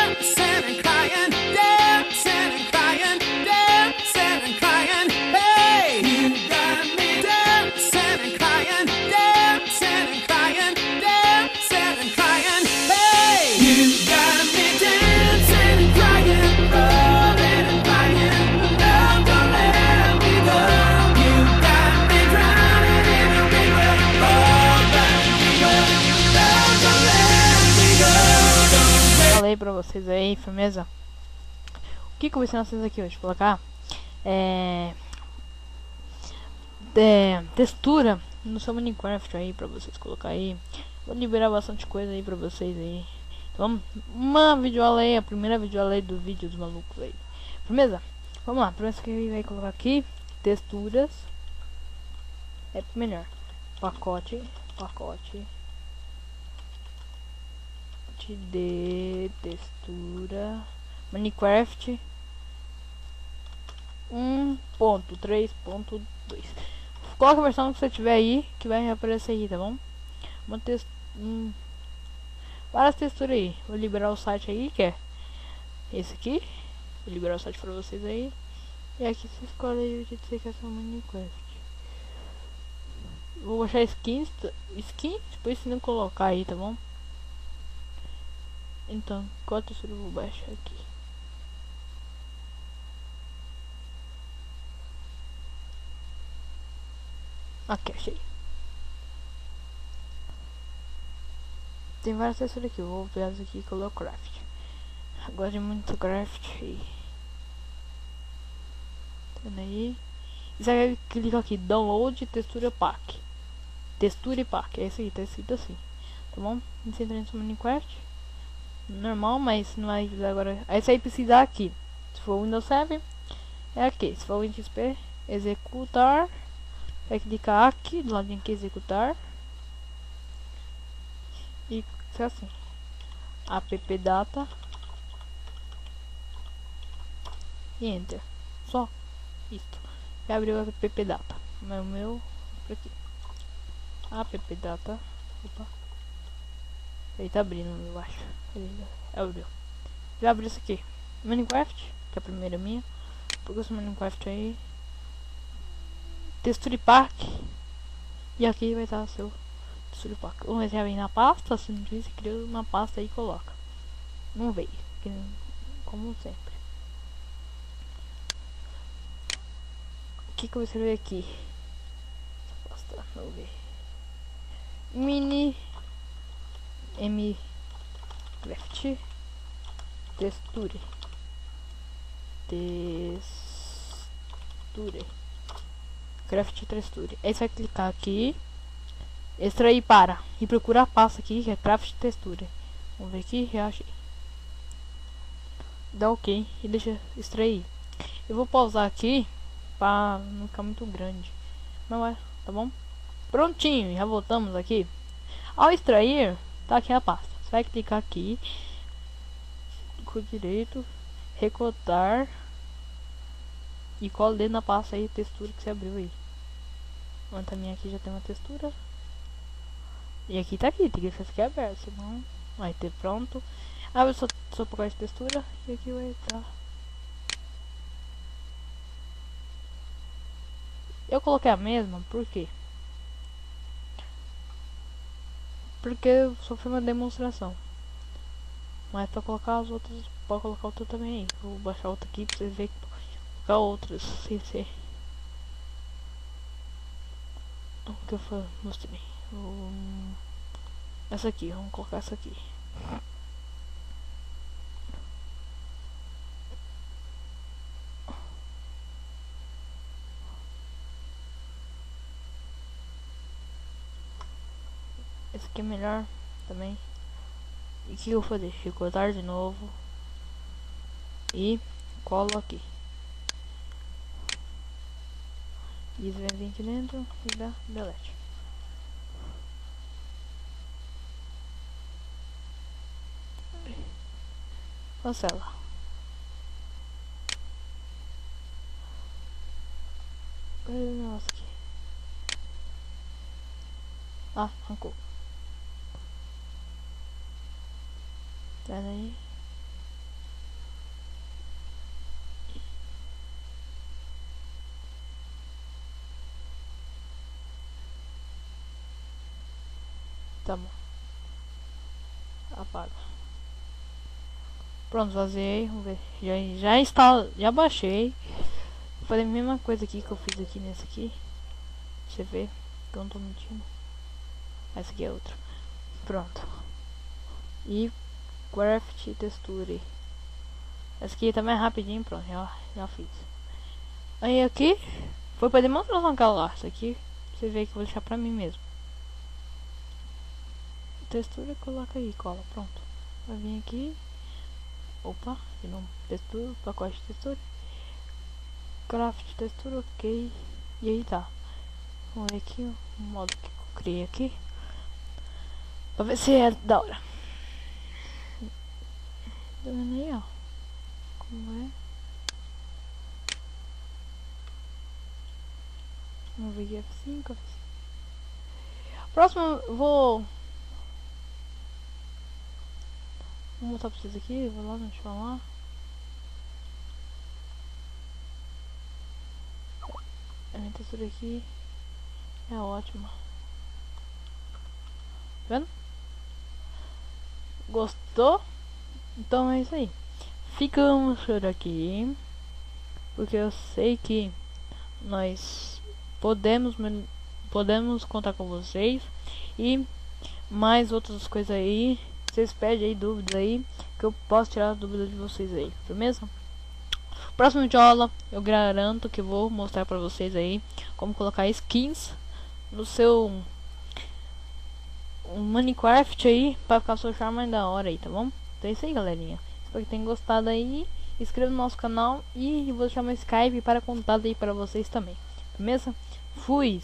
dancing and crying, dancing and crying, dancing and crying. Hey, you got me dancing and crying, dancing and crying, dancing and crying. Hey, you got me dancing and crying, rolling and crying. No, don't let me go. You got me drowning in a river, oh, but no, don't let me go. Falei pra vocês aí, firmeza? O que eu vou ensinar vocês aqui hoje? Vou colocar textura no seu Minecraft aí pra vocês colocar aí. Vou liberar bastante coisa aí pra vocês aí. Então, uma videoaula aí, a primeira videoaula aí do vídeo dos malucos aí. Firmeza? Vamos lá, primeiro que vai colocar aqui texturas. É melhor. Pacote de textura Minecraft 1.3.2. Coloca a versão que você tiver aí, que vai aparecer aí, tá bom? Várias texturas aí. Vou liberar o site aí, que é esse aqui. Vou liberar o site pra vocês aí. E aqui você escolhe aí o jeito que você quer seu Minecraft. Vou baixar skins, depois se não colocar aí, tá bom? Então, qual textura eu vou baixar aqui? Aqui, achei. Tem várias texturas aqui, eu vou ver as aqui e colocar craft. Gosto de muito craft aí. Tá vendo aí? E você vai clicar aqui, download textura pack. Textura e pack, é isso aí, tá escrito assim. Tá bom? Você entra no Minecraft. Normal, mas não vai precisar agora. Aí você vai precisar aqui. Se for Windows 7, é aqui. Se for Windows XP, executar. Vai clicar aqui, do lado aqui, executar. E é assim. Appdata. E enter. Só isso. E abriu o appdata. Mas o meu, por aqui. Appdata. Opa. Ele tá abrindo, eu acho. Ele abriu. Já abriu isso aqui. Minecraft, que é a primeira minha. Porque esse Minecraft aí. Texture Pack. E aqui vai estar o seu Texture Pack. Vamos ver se vem na pasta. Se não tiver, você cria uma pasta aí e coloca. Não veio. Como sempre. O que eu vou escrever aqui? Essa pasta, vamos ver. Mini Minecraft texture craft texture. Aí você vai clicar aqui, extrair para e procurar a pasta aqui que é craft texture. Vamos ver aqui, já achei. Dá ok e deixa extrair. Eu vou pausar aqui para não ficar muito grande, mas vai, tá bom? Prontinho, já voltamos aqui. Ao extrair, tá aqui a pasta. Você vai clicar aqui com direito, recortar e cola dentro da pasta aí textura que você abriu aí. Onde também aqui já tem uma textura. E aqui tá aqui, tem que deixar isso aqui aberto, senão vai ter pronto. Abre seu pacote de textura e aqui vai estar. Eu coloquei a mesma, por quê? Porque eu só fiz uma demonstração. Mas pra colocar as outras, pode colocar outra também aí. Vou baixar outra aqui pra vocês verem que pode colocar outras sem ser. O que eu mostrei. Essa aqui, vamos colocar essa aqui. Esse aqui é melhor também. E o que eu vou fazer? Recortar de novo. E colo aqui. Isso vem aqui dentro e dá delete. Cancela. Olha o negócio aqui. Ah, arrancou. Tá aí. Tá bom. Apaga. Pronto, vazei. Vamos ver. Já está. Já baixei. Vou fazer a mesma coisa aqui que eu fiz aqui nesse aqui. Você vê que eu não tô mentindo. Essa aqui é outra. Pronto. E craft texture. Essa aqui tá mais rapidinho, pronto. Já fiz. Aí aqui foi pra demonstração aquela lá. Isso aqui você vê que eu vou deixar pra mim mesmo. Textura, coloca aí, cola, pronto. Vai vir aqui. Opa, de novo. Textura, pacote de textura. Craft textura, ok. E aí tá. Vamos ver aqui o modo que eu criei aqui. Pra ver se é da hora. Tá vendo aí, ó? Como é? Vamos ver aqui F5, F5. Próximo vou mostrar pra vocês aqui. Vou lá, deixa eu falar. A minha textura aqui é ótima. Tá vendo? Gostou? Então é isso aí. Ficamos por aqui. Porque eu sei que nós podemos contar com vocês. E mais outras coisas aí. Vocês pedem aí dúvidas aí, que eu posso tirar as dúvidas de vocês aí, firmeza? Próximo vídeo aula, eu garanto que vou mostrar pra vocês aí como colocar skins no seu Minecraft aí, pra ficar o seu charme mais da hora aí, tá bom? Então é isso aí, galerinha. Espero que tenham gostado aí. Inscreva no nosso canal e vou deixar meu Skype para contato aí para vocês também, firmeza? Fui!